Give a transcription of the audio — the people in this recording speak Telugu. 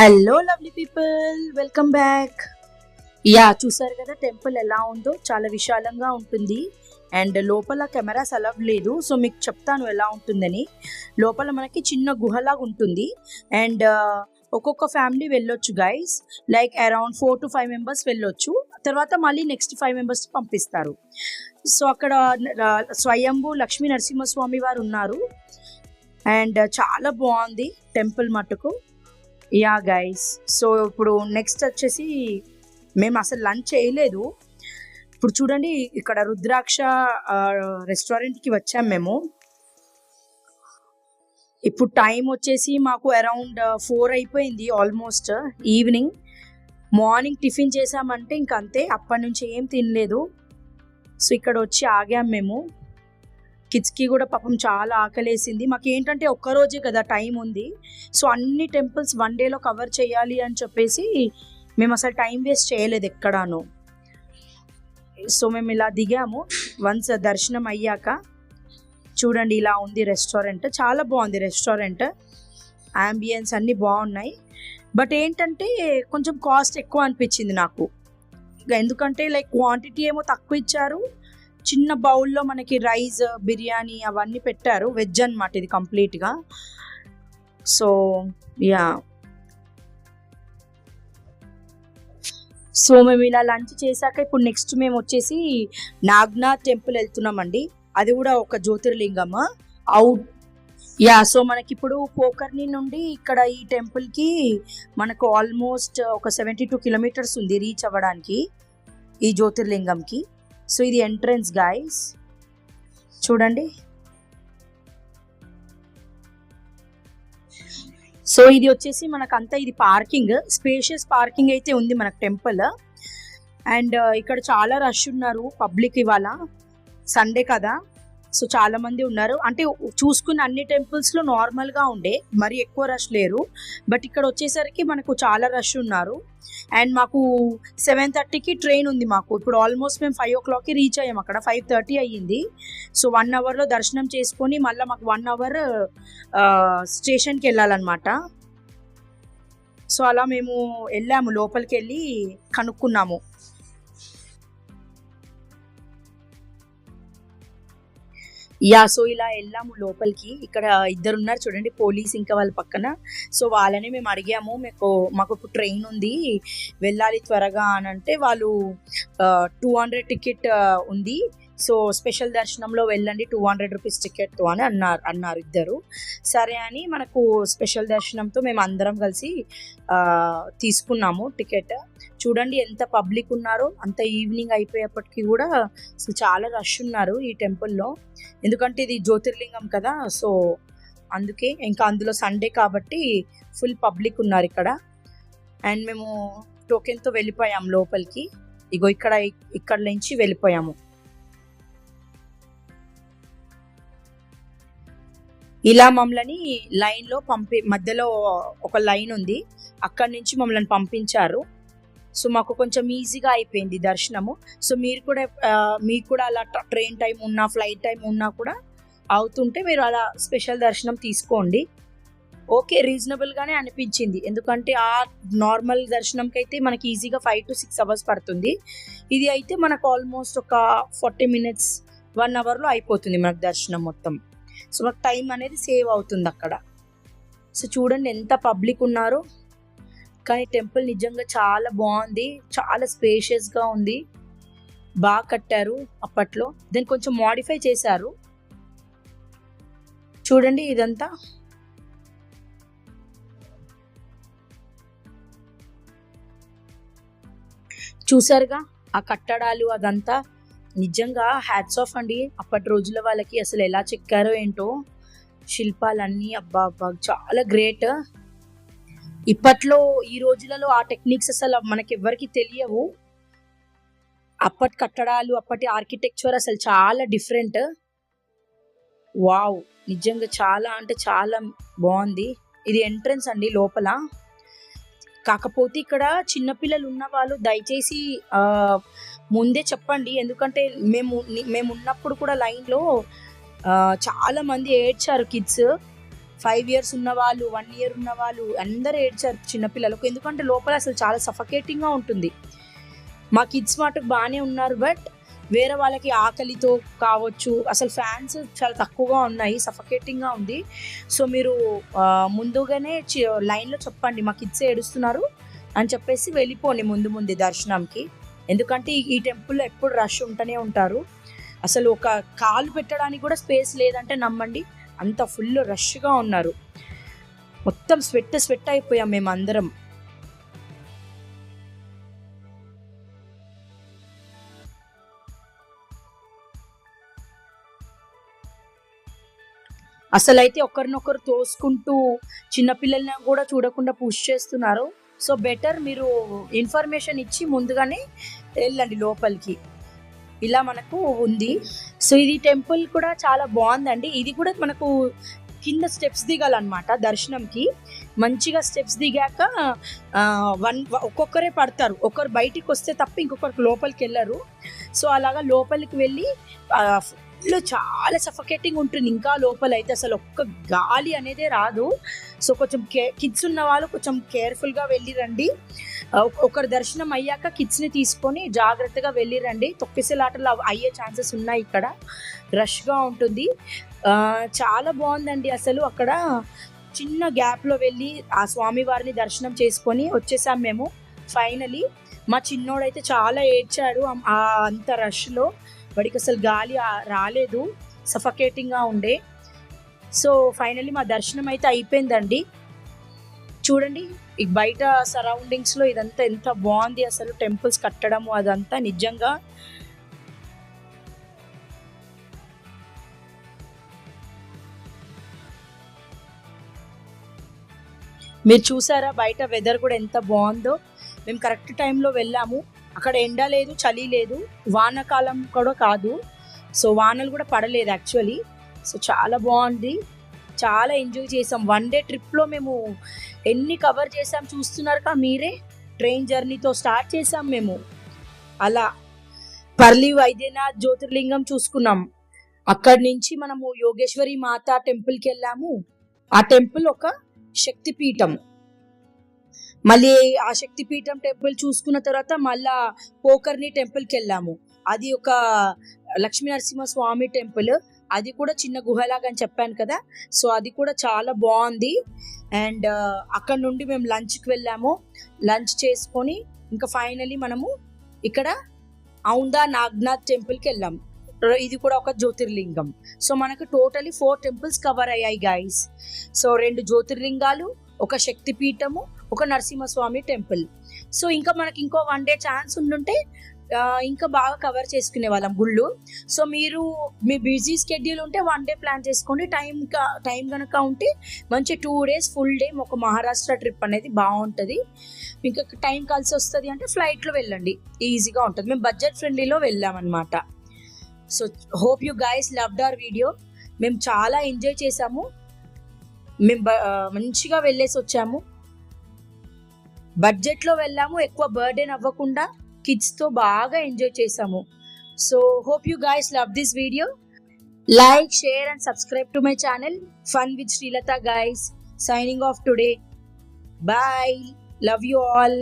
Hello lovely people, welcome back. చూసారు కదా టెంపుల్ ఎలా ఉందో, చాలా విశాలంగా ఉంటుంది. అండ్ లోపల కెమెరాస్ అలవ్ లేదు, సో మీకు చెప్తాను ఎలా ఉంటుందని. లోపల మనకి చిన్న గుహలాగా ఉంటుంది. అండ్ ఒక్కొక్క ఫ్యామిలీ వెళ్ళొచ్చు guys, like around 4 to 5 members వెళ్ళొచ్చు. తర్వాత మళ్ళీ నెక్స్ట్ 5 మెంబర్స్ పంపిస్తారు. సో అక్కడ స్వయంభూ లక్ష్మీ నరసింహస్వామి వారు ఉన్నారు. అండ్ చాలా బాగుంది టెంపుల్ మట్టుకు. గైస్, సో ఇప్పుడు నెక్స్ట్ వచ్చేసి మేము అసలు లంచ్ చేయలేదు. ఇప్పుడు చూడండి, ఇక్కడ రుద్రాక్ష రెస్టారెంట్కి వచ్చాం మేము. ఇప్పుడు టైం వచ్చేసి మాకు అరౌండ్ 4 అయిపోయింది ఆల్మోస్ట్ ఈవినింగ్. మార్నింగ్ టిఫిన్ చేసామంటే ఇంకంతే, అప్పటి నుంచి ఏం తినలేదు. సో ఇక్కడ వచ్చి ఆగాం మేము. కిడ్స్కి కూడా పాపం చాలా ఆకలేసింది. మాకు ఏంటంటే ఒక్కరోజే కదా టైం ఉంది, సో అన్ని టెంపుల్స్ 1 డేలో కవర్ చేయాలి అని చెప్పేసి మేము అసలు టైం వేస్ట్ చేయలేదు ఎక్కడాను. సో మేము ఇలా దిగాము. వన్స్ దర్శనం అయ్యాక చూడండి ఇలా ఉంది రెస్టారెంట్. చాలా బాగుంది రెస్టారెంట్, అంబియన్స్ అన్నీ బాగున్నాయి. బట్ ఏంటంటే కొంచెం కాస్ట్ ఎక్కువ అనిపించింది నాకు. ఎందుకంటే లైక్ క్వాంటిటీ ఏమో తక్కువ ఇచ్చారు, చిన్న బౌల్లో మనకి రైస్, బిర్యానీ అవన్నీ పెట్టారు. వెజ్ అనమాట ఇది కంప్లీట్గా. సో సో మేము ఇలా లంచ్ చేశాక ఇప్పుడు నెక్స్ట్ మేము వచ్చేసి నాగ్నాథ్ టెంపుల్ వెళ్తున్నామండి. అది కూడా ఒక జ్యోతిర్లింగం అవుట్. సో మనకి ఇప్పుడు పోకర్ని నుండి ఇక్కడ ఈ టెంపుల్కి మనకు ఆల్మోస్ట్ ఒక 72 కిలోమీటర్స్ ఉంది రీచ్ అవ్వడానికి ఈ జ్యోతిర్లింగంకి. సో ఇది ఎంట్రన్స్ గైస్, చూడండి. సో ఇది వచ్చేసి మనకంతా ఇది పార్కింగ్, స్పేషియస్ పార్కింగ్ అయితే ఉంది మనకు టెంపుల్. అండ్ ఇక్కడ చాలా రష్ ఉన్నారు పబ్లిక్, ఇవాళ సండే కదా, సో చాలా మంది ఉన్నారు. అంటే చూసుకున్న అన్ని టెంపుల్స్లో నార్మల్గా ఉండే, మరి ఎక్కువ రష్ లేరు. బట్ ఇక్కడ వచ్చేసరికి మనకు చాలా రష్ ఉన్నారు. అండ్ మాకు 7:30కి ట్రైన్ ఉంది మాకు. ఇప్పుడు ఆల్మోస్ట్ మేము 5 o'clockకి రీచ్ అయ్యాం, అక్కడ 5:30 అయ్యింది. సో 1 అవర్లో దర్శనం చేసుకొని మళ్ళీ మాకు 1 అవర్ స్టేషన్కి వెళ్ళాలన్నమాట. సో అలా మేము వెళ్ళాము, లోపలికి వెళ్ళి కనుక్కున్నాము. సో ఇలా వెళ్ళాము లోపలికి. ఇక్కడ 2 ఉన్నారు చూడండి, పోలీస్ ఇంకా వాళ్ళ పక్కన. సో వాళ్ళని మేము అడిగాము, మాకు ఇప్పుడు ట్రైన్ ఉంది, వెళ్ళాలి త్వరగా అని అంటే వాళ్ళు 200 టికెట్ ఉంది, సో స్పెషల్ దర్శనంలో వెళ్ళండి 200 రూపీస్ టికెట్తో అని అన్నారు 2. సరే అని మనకు స్పెషల్ దర్శనంతో మేము అందరం కలిసి తీసుకున్నాము టికెట్. చూడండి ఎంత పబ్లిక్ ఉన్నారో, అంత ఈవినింగ్ అయిపోయేప్పటికీ కూడా అసలు చాలా రష్ ఉన్నారు ఈ టెంపుల్లో. ఎందుకంటే ఇది జ్యోతిర్లింగం కదా, సో అందుకే. ఇంకా అందులో సండే కాబట్టి ఫుల్ పబ్లిక్ ఉన్నారు ఇక్కడ. అండ్ మేము టోకెన్తో వెళ్ళిపోయాము లోపలికి. ఇగో ఇక్కడ నుంచి వెళ్ళిపోయాము. ఇలా మమ్మల్ని లైన్లో మధ్యలో ఒక లైన్ ఉంది, అక్కడి నుంచి మమ్మల్ని పంపించారు. సో మాకు కొంచెం ఈజీగా అయిపోయింది దర్శనము. సో మీకు కూడా అలా ట్రైన్ టైం ఉన్నా, ఫ్లైట్ టైం ఉన్నా కూడా అవుతుంటే మీరు అలా స్పెషల్ దర్శనం తీసుకోండి. ఓకే, రీజనబుల్గానే అనిపించింది. ఎందుకంటే ఆ నార్మల్ దర్శనంకి అయితే మనకి ఈజీగా 5 to 6 అవర్స్ పడుతుంది. ఇది అయితే మనకు ఆల్మోస్ట్ ఒక 40 minutes 1 అవర్లో అయిపోతుంది మనకు దర్శనం మొత్తం. సో మనకు టైం అనేది సేవ్ అవుతుంది అక్కడ. సో చూడండి ఎంత పబ్లిక్ ఉన్నారో. కానీ టెంపుల్ నిజంగా చాలా బాగుంది, చాలా స్పేషియస్గా ఉంది, బాగా కట్టారు అప్పట్లో. దాన్ని కొంచెం మోడిఫై చేశారు. చూడండి ఇదంతా. చూసారుగా ఆ కట్టడాలు, అదంతా నిజంగా హ్యాట్స్ ఆఫ్ అండి. అప్పటి రోజుల వాళ్ళకి అసలు ఎలా చెక్కారో ఏంటో శిల్పాలన్నీ, అబ్బా అబ్బా చాలా గ్రేట్. ఇప్పట్లో ఈ రోజులలో ఆ టెక్నిక్స్ అసలు మనకి ఎవరికి తెలియవు. అప్పటి కట్టడాలు, అప్పటి ఆర్కిటెక్చర్ అసలు చాలా డిఫరెంట్. వావ్, నిజంగా చాలా అంటే చాలా బాగుంది. ఇది ఎంట్రన్స్ అండి లోపల. కాకపోతే ఇక్కడ చిన్నపిల్లలు ఉన్న వాళ్ళు దయచేసి ముందే చెప్పండి, ఎందుకంటే మేము ఉన్నప్పుడు కూడా లైన్లో చాలా మంది ఏడ్చారు కిడ్స్. 5 years ఉన్న వాళ్ళు, 1 year ఉన్న వాళ్ళు అందరూ ఏడ్చారు చిన్నపిల్లలకు. ఎందుకంటే లోపల అసలు చాలా సఫకేటింగ్గా ఉంటుంది. మా కిడ్స్ మటుకు బాగానే ఉన్నారు, బట్ వేరే వాళ్ళకి ఆకలితో కావచ్చు, అసలు ఫ్యాన్స్ చాలా తక్కువగా ఉన్నాయి, సఫకేటింగ్గా ఉంది. సో మీరు ముందుగానే లైన్లో చెప్పండి మా కిడ్స్ ఏడుస్తున్నారు అని చెప్పేసి వెళ్ళిపోండి ముందు దర్శనంకి. ఎందుకంటే ఈ టెంపుల్లో ఎప్పుడు రష్ ఉంటూనే ఉంటారు. అసలు ఒక కాలు పెట్టడానికి కూడా స్పేస్ లేదంటే నమ్మండి, అంత ఫుల్ రష్గా ఉన్నారు. మొత్తం స్వెట్ అయిపోయాం మేము అందరం. అసలైతే ఒకరినొకరు తోసుకుంటూ చిన్నపిల్లల్ని కూడా చూడకుండా పుష్ చేస్తున్నారు. సో బెటర్ మీరు ఇన్ఫర్మేషన్ ఇచ్చి ముందుగానే వెళ్ళండి లోపలికి. ఇలా మనకు ఉంది. సో ఇది టెంపుల్ కూడా చాలా బాగుందండి. ఇది కూడా మనకు కింద స్టెప్స్ దిగాలన్నమాట దర్శనంకి. మంచిగా స్టెప్స్ దిగాక ఒక్కొక్కరే పడతారు, ఒకరు బయటికి వస్తే తప్ప ఇంకొకరికి లోపలికి వెళ్ళరు. సో అలాగా లోపలికి వెళ్ళి చాలా సఫకేటింగ్ ఉంటుంది. ఇంకా లోపల అయితే అసలు ఒక్క గాలి అనేదే రాదు. సో కొంచెం కిడ్స్ ఉన్న వాళ్ళు కొంచెం కేర్ఫుల్గా వెళ్ళి రండి. ఒకరి దర్శనం అయ్యాక కిడ్స్ని తీసుకొని జాగ్రత్తగా వెళ్ళి రండి. తొక్కిసలాటలు అయ్యే ఛాన్సెస్ ఉన్నాయి. ఇక్కడ రష్గా ఉంటుంది. చాలా బాగుందండి. అసలు అక్కడ చిన్న గ్యాప్లో వెళ్ళి ఆ స్వామివారిని దర్శనం చేసుకొని వచ్చేసాం మేము ఫైనలీ. మా చిన్నోడైతే చాలా ఏడ్చాడు అంత రష్లో. వాడికి అసలు గాలి రాలేదు, సఫకేటింగ్గా ఉండే. సో ఫైనలీ మా దర్శనం అయితే అయిపోయిందండి. చూడండి ఈ బయట సరౌండింగ్స్లో ఇదంతా ఎంత బాగుంది అసలు, టెంపుల్స్ కట్టడము అదంతా నిజంగా. మీరు చూసారా బయట వెదర్ కూడా ఎంత బాగుందో. మేము కరెక్ట్ టైంలో వెళ్ళాము. అక్కడ ఎండ లేదు, చలి లేదు, వానాకాలం కూడా కాదు. సో వానలు కూడా పడలేదు యాక్చువల్లీ. సో చాలా బాగుంది, చాలా ఎంజాయ్ చేసాం. 1 day ట్రిప్లో మేము ఎన్ని కవర్ చేసాం చూస్తున్నారు కదా మీరే. ట్రైన్ జర్నీతో స్టార్ట్ చేసాం మేము. అలా పర్లి వైద్యనాథ్ జ్యోతిర్లింగం చూసుకున్నాం. అక్కడి నుంచి మనము యోగేశ్వరి మాత టెంపుల్కి వెళ్ళాము. ఆ టెంపుల్ ఒక శక్తిపీఠం. మళ్ళీ ఆ శక్తిపీఠం టెంపుల్ చూసుకున్న తర్వాత మళ్ళా పోకర్ని టెంపుల్కి వెళ్ళాము. అది ఒక లక్ష్మీ నరసింహస్వామి టెంపుల్. అది కూడా చిన్న గుహలాగా అని చెప్పాను కదా. సో అది కూడా చాలా బాగుంది. అండ్ అక్కడ నుండి మేము లంచ్కి వెళ్ళాము. లంచ్ చేసుకొని ఇంకా ఫైనలీ మనము ఇక్కడ ఔందా నాగ్నాథ్ టెంపుల్కి వెళ్ళాము. ఇది కూడా ఒక జ్యోతిర్లింగం. సో మనకు టోటలీ 4 temples కవర్ అయ్యాయి గైస్. సో 2 జ్యోతిర్లింగాలు, ఒక శక్తిపీఠము, ఒక నరసింహస్వామి టెంపుల్. సో ఇంకా మనకి ఇంకో 1 day ఛాన్స్ ఉండుంటే ఇంకా బాగా కవర్ చేసుకునే వాళ్ళం గుళ్ళు. సో మీరు మీ బిజీ స్కెడ్యూల్ ఉంటే 1 day ప్లాన్ చేసుకోండి. టైం కనుక ఉంటే మంచి 2 days ఫుల్ డే ఒక మహారాష్ట్ర ట్రిప్ అనేది బాగుంటుంది. ఇంకా టైం కలిసి వస్తుంది అంటే ఫ్లైట్లో వెళ్ళండి, ఈజీగా ఉంటుంది. మేము బడ్జెట్ ఫ్రెండ్లీలో వెళ్ళామన్నమాట. So hope you guys loved hour video. మేము చాలా ఎంజాయ్ చేసాము. మేము మంచిగా వెళ్ళేసి వచ్చాము. బడ్జెట్లో వెళ్ళాము, ఎక్కువ బర్డెన్ అవ్వకుండా కిడ్స్తో బాగా ఎంజాయ్ చేసాము. So hope you guys love this video. Like, share and subscribe to my channel fun with Srilatha guys. Signing off today. Bye. Love you all.